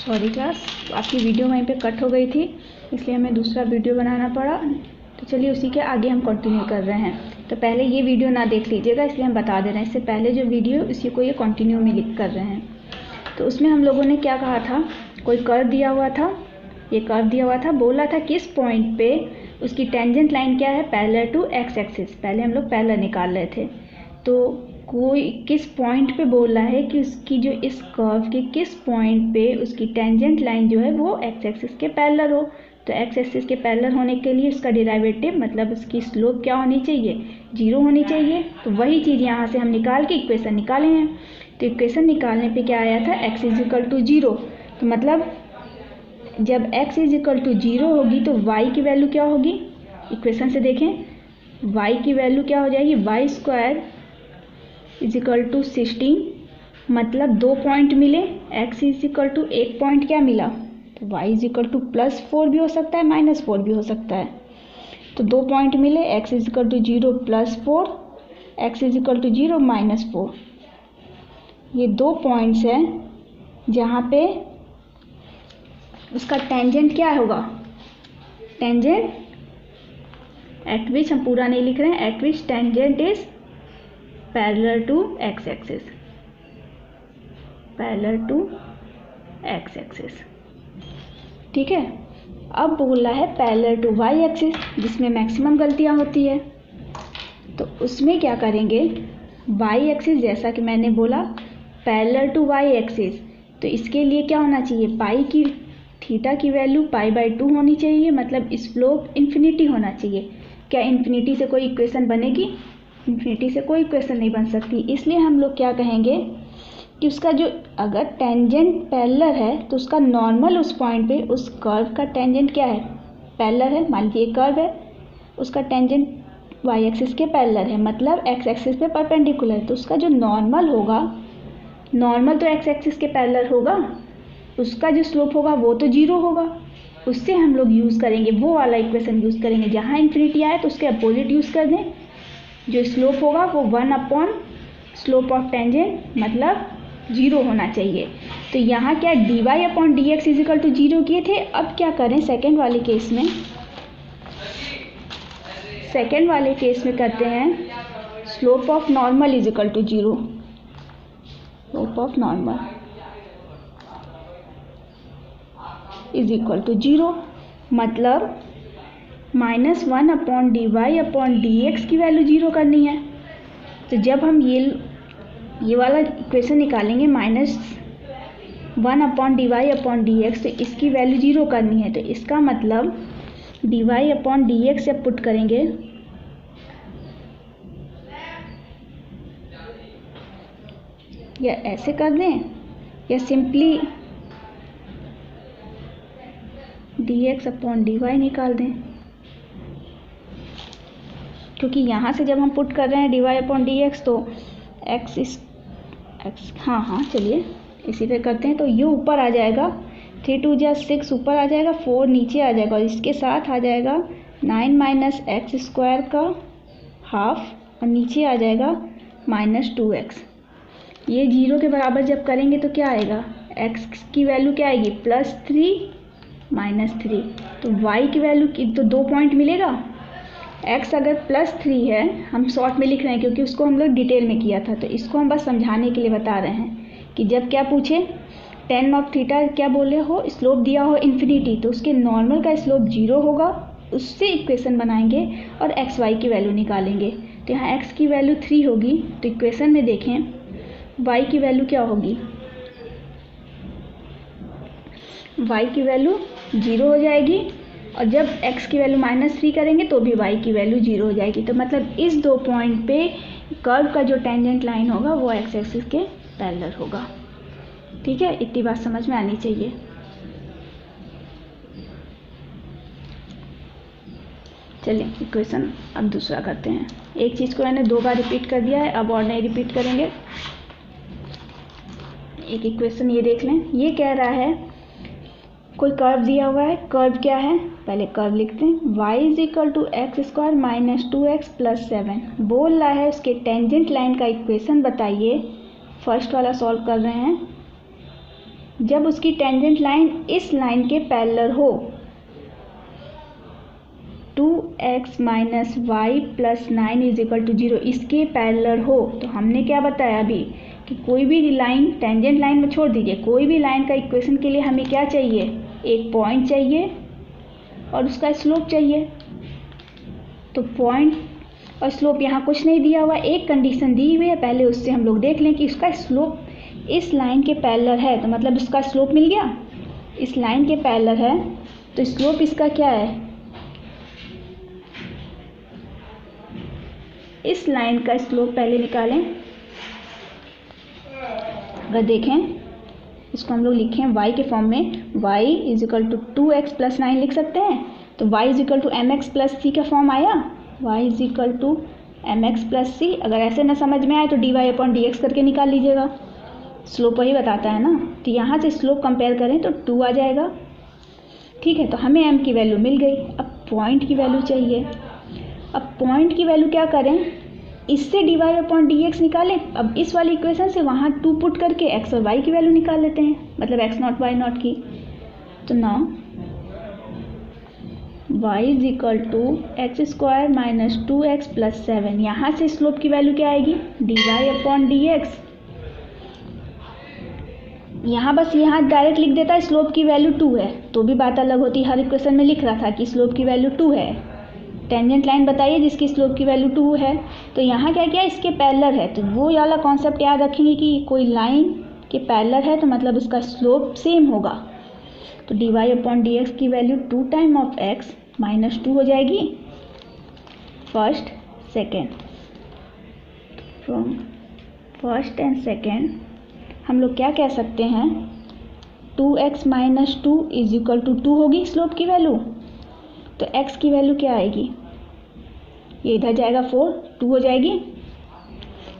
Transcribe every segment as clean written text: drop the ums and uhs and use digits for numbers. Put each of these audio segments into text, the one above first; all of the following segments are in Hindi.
सॉरी क्लास, आपकी वीडियो वहीं पे कट हो गई थी, इसलिए हमें दूसरा वीडियो बनाना पड़ा। तो चलिए उसी के आगे हम कंटिन्यू कर रहे हैं। तो पहले ये वीडियो ना देख लीजिएगा, इसलिए हम बता दे रहे हैं। इससे पहले जो वीडियो इसी को ये कंटिन्यू में लिख कर रहे हैं। तो उसमें हम लोगों ने क्या कहा था, कोई कर्व दिया हुआ था, ये कर्व दिया हुआ था, बोला था किस पॉइंट पे उसकी टेंजेंट लाइन क्या है, पैरेलल टू एक्स एक्सिस। पहले हम लोग पैरेलल निकाल रहे थे। तो कोई किस पॉइंट पे बोल रहा है कि उसकी जो इस कर्व के किस पॉइंट पे उसकी टेंजेंट लाइन जो है वो एक्स एक्सिस के पैरेलल हो। तो एक्स एक्सिस के पैरेलल होने के लिए उसका डेरिवेटिव मतलब उसकी स्लोप क्या होनी चाहिए, 0 होनी चाहिए। तो वही चीज़ यहाँ से हम निकाल के इक्वेशन निकाले हैं। तो इक्वेशन निकालने पे क्या आया था, x = 0। तो मतलब जब x = 0 होगी तो y की वैल्यू क्या होगी, इक्वेशन से देखें, y की वैल्यू क्या हो जाएगी, y² = 16। मतलब 2 पॉइंट मिले, x = 1 पॉइंट क्या मिला, तो y = +4 भी हो सकता है, -4 भी हो सकता है। तो 2 पॉइंट मिले, x = 0 +4, x = 0 -4। ये 2 पॉइंट्स हैं जहाँ पे उसका टेंजेंट क्या होगा, टेंजेंट एट विच, हम पूरा नहीं लिख रहे हैं, at which tangent is parallel to X axis, parallel to X axis. ठीक है। अब बोल रहा है पैरेलल टू वाई एक्सिस, जिसमें मैक्सिमम गलतियां होती है। तो उसमें क्या करेंगे, वाई एक्सिस जैसा कि मैंने बोला पैरेलल टू वाई एक्सिस, तो इसके लिए क्या होना चाहिए, पाई की थीटा की वैल्यू π/2 होनी चाहिए, मतलब स्लोप इन्फिनिटी होना चाहिए। क्या इन्फिनिटी से कोई इक्वेशन बनेगी, इन्फिनिटी से कोई इक्वेशन नहीं बन सकती। इसलिए हम लोग क्या कहेंगे कि उसका जो अगर टेंजेंट पैरेलल है तो उसका नॉर्मल उस पॉइंट पे उस कर्व का टेंजेंट क्या है, पैरेलल है। मान लीजिए कर्व है, उसका टेंजेंट वाई एक्सिस के पैरेलल है, मतलब एक्स एक्सिस पे परपेंडिकुलर है। तो उसका जो नॉर्मल होगा, नॉर्मल तो एक्स एक्सिस के पैरेलल होगा, उसका जो स्लोप होगा वो तो 0 होगा। उससे हम लोग यूज़ करेंगे वो वाला इक्वेशन यूज़ करेंगे, जहाँ इन्फिनिटी आए तो उसके अपोजिट यूज़ कर दें। जो स्लोप होगा वो 1/ स्लोप ऑफ टेंजेंट, मतलब 0 होना चाहिए। तो यहाँ क्या dy/dx = 0 किए थे। अब क्या करें सेकेंड वाले केस में, सेकेंड वाले केस में करते हैं slope of normal = 0, slope of normal = 0, मतलब -1/dy/dx की वैल्यू 0 करनी है। तो जब हम ये वाला इक्वेशन निकालेंगे -1/dy/dx, तो इसकी वैल्यू 0 करनी है। तो इसका मतलब dy/dx जब पुट करेंगे या ऐसे कर दें या सिंपली dx/dy निकाल दें, क्योंकि यहाँ से जब हम पुट कर रहे हैं dy/dx तो x हाँ चलिए इसी पे करते हैं। तो ये ऊपर आ जाएगा, 3 2 जा 6 ऊपर आ जाएगा, 4 नीचे आ जाएगा, और इसके साथ आ जाएगा 9 - x² का हाफ, और नीचे आ जाएगा -2x। ये 0 के बराबर जब करेंगे तो क्या आएगा, x की वैल्यू क्या आएगी, +3 -3। तो y की वैल्यू की तो 2 पॉइंट मिलेगा। x अगर +3 है, हम शॉर्ट में लिख रहे हैं क्योंकि उसको हम लोग डिटेल में किया था, तो इसको हम बस समझाने के लिए बता रहे हैं कि जब क्या पूछे tan ऑफ थीटा क्या बोले हो, स्लोप दिया हो इन्फिनिटी, तो उसके नॉर्मल का स्लोप 0 होगा। उससे इक्वेशन बनाएंगे और एक्स वाई की वैल्यू निकालेंगे। तो यहाँ x की वैल्यू 3 होगी, तो इक्वेशन में देखें y की वैल्यू क्या होगी, y की वैल्यू 0 हो जाएगी, और जब x की वैल्यू -3 करेंगे तो भी y की वैल्यू 0 हो जाएगी। तो मतलब इस 2 पॉइंट पे कर्व का जो टेंजेंट लाइन होगा वो एक्स एक्सिस के पैरेलल होगा। ठीक है, इतनी बात समझ में आनी चाहिए। चलिए इक्वेशन अब दूसरा करते हैं। एक चीज़ को मैंने 2 बार रिपीट कर दिया है, अब और नहीं रिपीट करेंगे। एक इक्वेशन ये देख लें, ये कह रहा है कोई कर्व दिया हुआ है, कर्व क्या है पहले कर्व लिखते हैं, y = x² - 2x + 7 बोल रहा है उसके टेंजेंट लाइन का इक्वेशन बताइए। फर्स्ट वाला सॉल्व कर रहे हैं, जब उसकी टेंजेंट लाइन इस लाइन के पैरेलल हो, 2x minus Y plus 9 is equal to 0, इसके पैरेलल हो। तो हमने क्या बताया अभी कि कोई भी लाइन, टेंजेंट लाइन में छोड़ दीजिए, कोई भी लाइन का इक्वेशन के लिए हमें क्या चाहिए, एक पॉइंट चाहिए और उसका स्लोप चाहिए। तो पॉइंट और स्लोप यहाँ कुछ नहीं दिया हुआ, एक कंडीशन दी हुई है, पहले उससे हम लोग देख लें कि उसका स्लोप इस लाइन के पैरेलल है, तो मतलब उसका स्लोप मिल गया। इस लाइन के पैरेलल है तो स्लोप इसका क्या है, इस लाइन का स्लोप पहले निकालें। अगर देखें इसको हम लोग लिखें y के फॉर्म में, y is equal to 2x plus 9 लिख सकते हैं। तो y is equal to M X plus C का फॉर्म आया, y is equal to M X plus C. अगर ऐसे ना समझ में आए तो dy अपॉन डी एक्स करके निकाल लीजिएगा, स्लोप वही बताता है ना। तो यहाँ से स्लोप कंपेयर करें तो 2 आ जाएगा। ठीक है, तो हमें m की वैल्यू मिल गई। अब पॉइंट की वैल्यू चाहिए। अब पॉइंट की वैल्यू क्या करें, इससे dy अपॉन डी एक्स निकालें। अब इस वाली इक्वेशन से वहाँ 2 पुट करके x और y की वैल्यू निकाल लेते हैं, मतलब x नॉट y नॉट की। तो now y is equal to X square minus 2x plus 7। यहाँ से स्लोप की वैल्यू क्या आएगी, dy अपॉन डी एक्स। यहाँ बस यहाँ डायरेक्ट लिख देता है स्लोप की वैल्यू 2 है, तो भी बात अलग होती। हर इक्वेशन में लिख रहा था कि स्लोप की वैल्यू 2 है। टेंजेंट लाइन बताइए जिसकी स्लोप की वैल्यू 2 है। तो यहाँ क्या किया, इसके पैरेलल है, तो वो वाला कॉन्सेप्ट याद रखेंगे कि कोई लाइन के पैरेलल है तो मतलब उसका स्लोप सेम होगा। तो dy अपॉन डी एक्स की value 2 time of x minus 2 हो जाएगी, first second. From first and second हम लोग क्या कह सकते हैं, 2x minus 2 is equal to 2 होगी स्लोप की वैल्यू। तो x की वैल्यू क्या आएगी, ये इधर जाएगा 4, 2 हो जाएगी।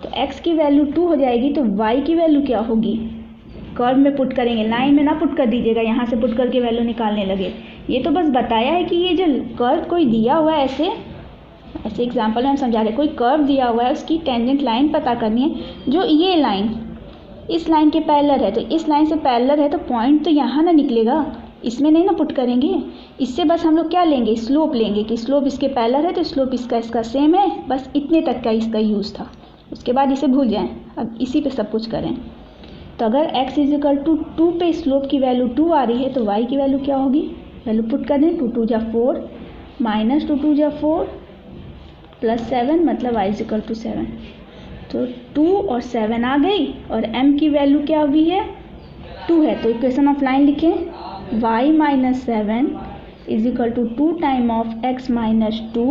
तो x की वैल्यू 2 हो जाएगी, तो y की वैल्यू क्या होगी, कर्व में पुट करेंगे, लाइन में ना पुट कर दीजिएगा, यहाँ से पुट करके वैल्यू निकालने लगे। ये तो बस बताया है कि ये जो कर्व कोई दिया हुआ है, ऐसे एग्जांपल में हम समझा रहे, कोई कर्व दिया हुआ है, उसकी टेंजेंट लाइन पता करनी है। जो ये लाइन इस लाइन के पैरेलल है, तो इस लाइन से पैरेलल है, तो पॉइंट तो यहाँ ना निकलेगा, इसमें नहीं ना पुट करेंगे। इससे बस हम लोग क्या लेंगे, स्लोप लेंगे कि स्लोप इसके पैरेलल है तो स्लोप इसका सेम है। बस इतने तक का इसका यूज़ था, उसके बाद इसे भूल जाएं, अब इसी पे सब कुछ करें। तो अगर x इज इक्वल टू 2 पे स्लोप की वैल्यू 2 आ रही है, तो y की वैल्यू क्या होगी, वैल्यू पुट कर दें। 2 2 जा 4 माइनस 2 2 जा 4 प्लस 7, मतलब y इज इक्वल टू 7। तो 2 और 7 आ गई और m की वैल्यू क्या हुई है, 2 है। तो इक्वेशन ऑफ लाइन लिखें, y minus 7 is equal to 2 time of x minus 2,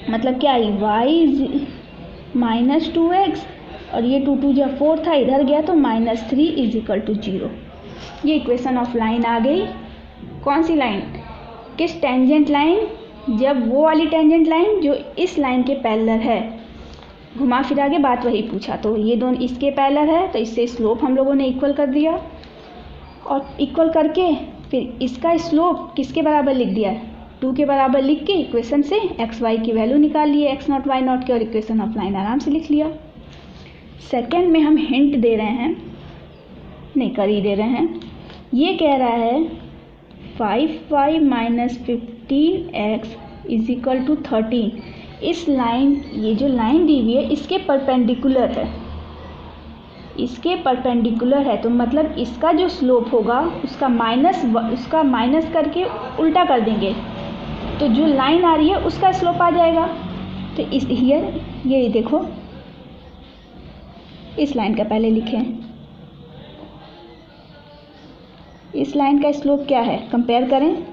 मतलब क्या आई, y इज माइनस 2x और ये 2 2 जा 4 था, इधर गया तो माइनस 3 इज इक्वल टू 0। ये इक्वेशन ऑफ लाइन आ गई। कौन सी लाइन, किस टेंजेंट लाइन, जब वो वाली टेंजेंट लाइन जो इस लाइन के पैरेलल है। घुमा फिरा के बात वही पूछा, तो ये दोनों इसके पैरेलल है, तो इससे स्लोप हम लोगों ने इक्वल कर दिया और इक्वल करके फिर इसका स्लोप किसके बराबर लिख दिया, 2 के बराबर लिख के इक्वेशन से एक्स वाई की वैल्यू निकाल लिए, एक्स नॉट वाई नॉट के, और इक्वेशन ऑफ लाइन आराम से लिख लिया। सेकेंड में हम हिंट दे रहे हैं, नहीं कर ही दे रहे हैं। ये कह रहा है 5y minus 15x is equal to 13। इस लाइन, ये जो लाइन दी हुई है इसके परपेंडिकुलर है, इसके परपेंडिकुलर है, तो मतलब इसका जो स्लोप होगा उसका माइनस करके उल्टा कर देंगे, तो जो लाइन आ रही है उसका स्लोप आ जाएगा। तो इस हियर ये देखो, इस लाइन का पहले लिखें, इस लाइन का स्लोप क्या है, कंपेयर करें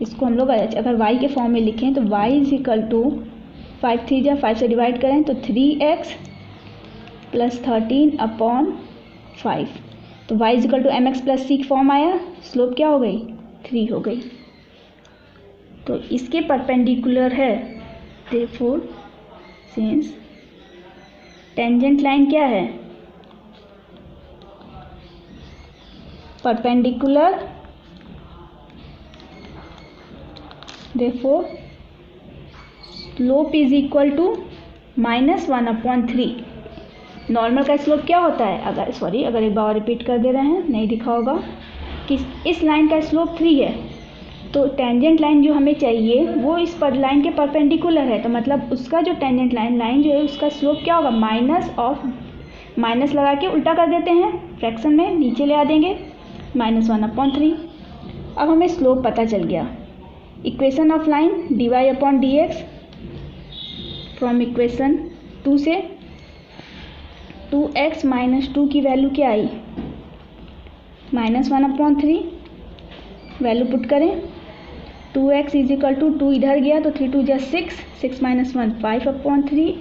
इसको। हम लोग अगर y के फॉर्म में लिखें तो y इज इक्वल टू 5 3 जा 5 से डिवाइड करें तो 3x प्लस 13 अपॉन 5। तो y is equal to M X plus C की फॉर्म आया, स्लोप क्या हो गई, 3 हो गई। तो इसके परपेंडिकुलर है, देयरफॉर सिंस टेंजेंट लाइन क्या है, perpendicular, therefore slope is equal to -1/3। Normal का स्लोप क्या होता है, अगर एक बार और रिपीट कर दे रहे हैं, नहीं दिखा होगा कि इस लाइन का स्लोप 3 है, तो टेंजेंट लाइन जो हमें चाहिए वो इस पर लाइन के परपेंडिकुलर है, तो मतलब उसका जो टेंजेंट लाइन जो है उसका स्लोप क्या होगा, माइनस लगा के उल्टा कर देते हैं, फ्रैक्शन में नीचे ले आ देंगे, -1/3। अब हमें स्लोप पता चल गया। Equation of line dy/dx from equation 2 से 2x - 2 की वैल्यू क्या आई, -1/3, वैल्यू पुट करें, 2x = 2 इधर गया तो 3 × 2 = 6, 6 - 1 5/3,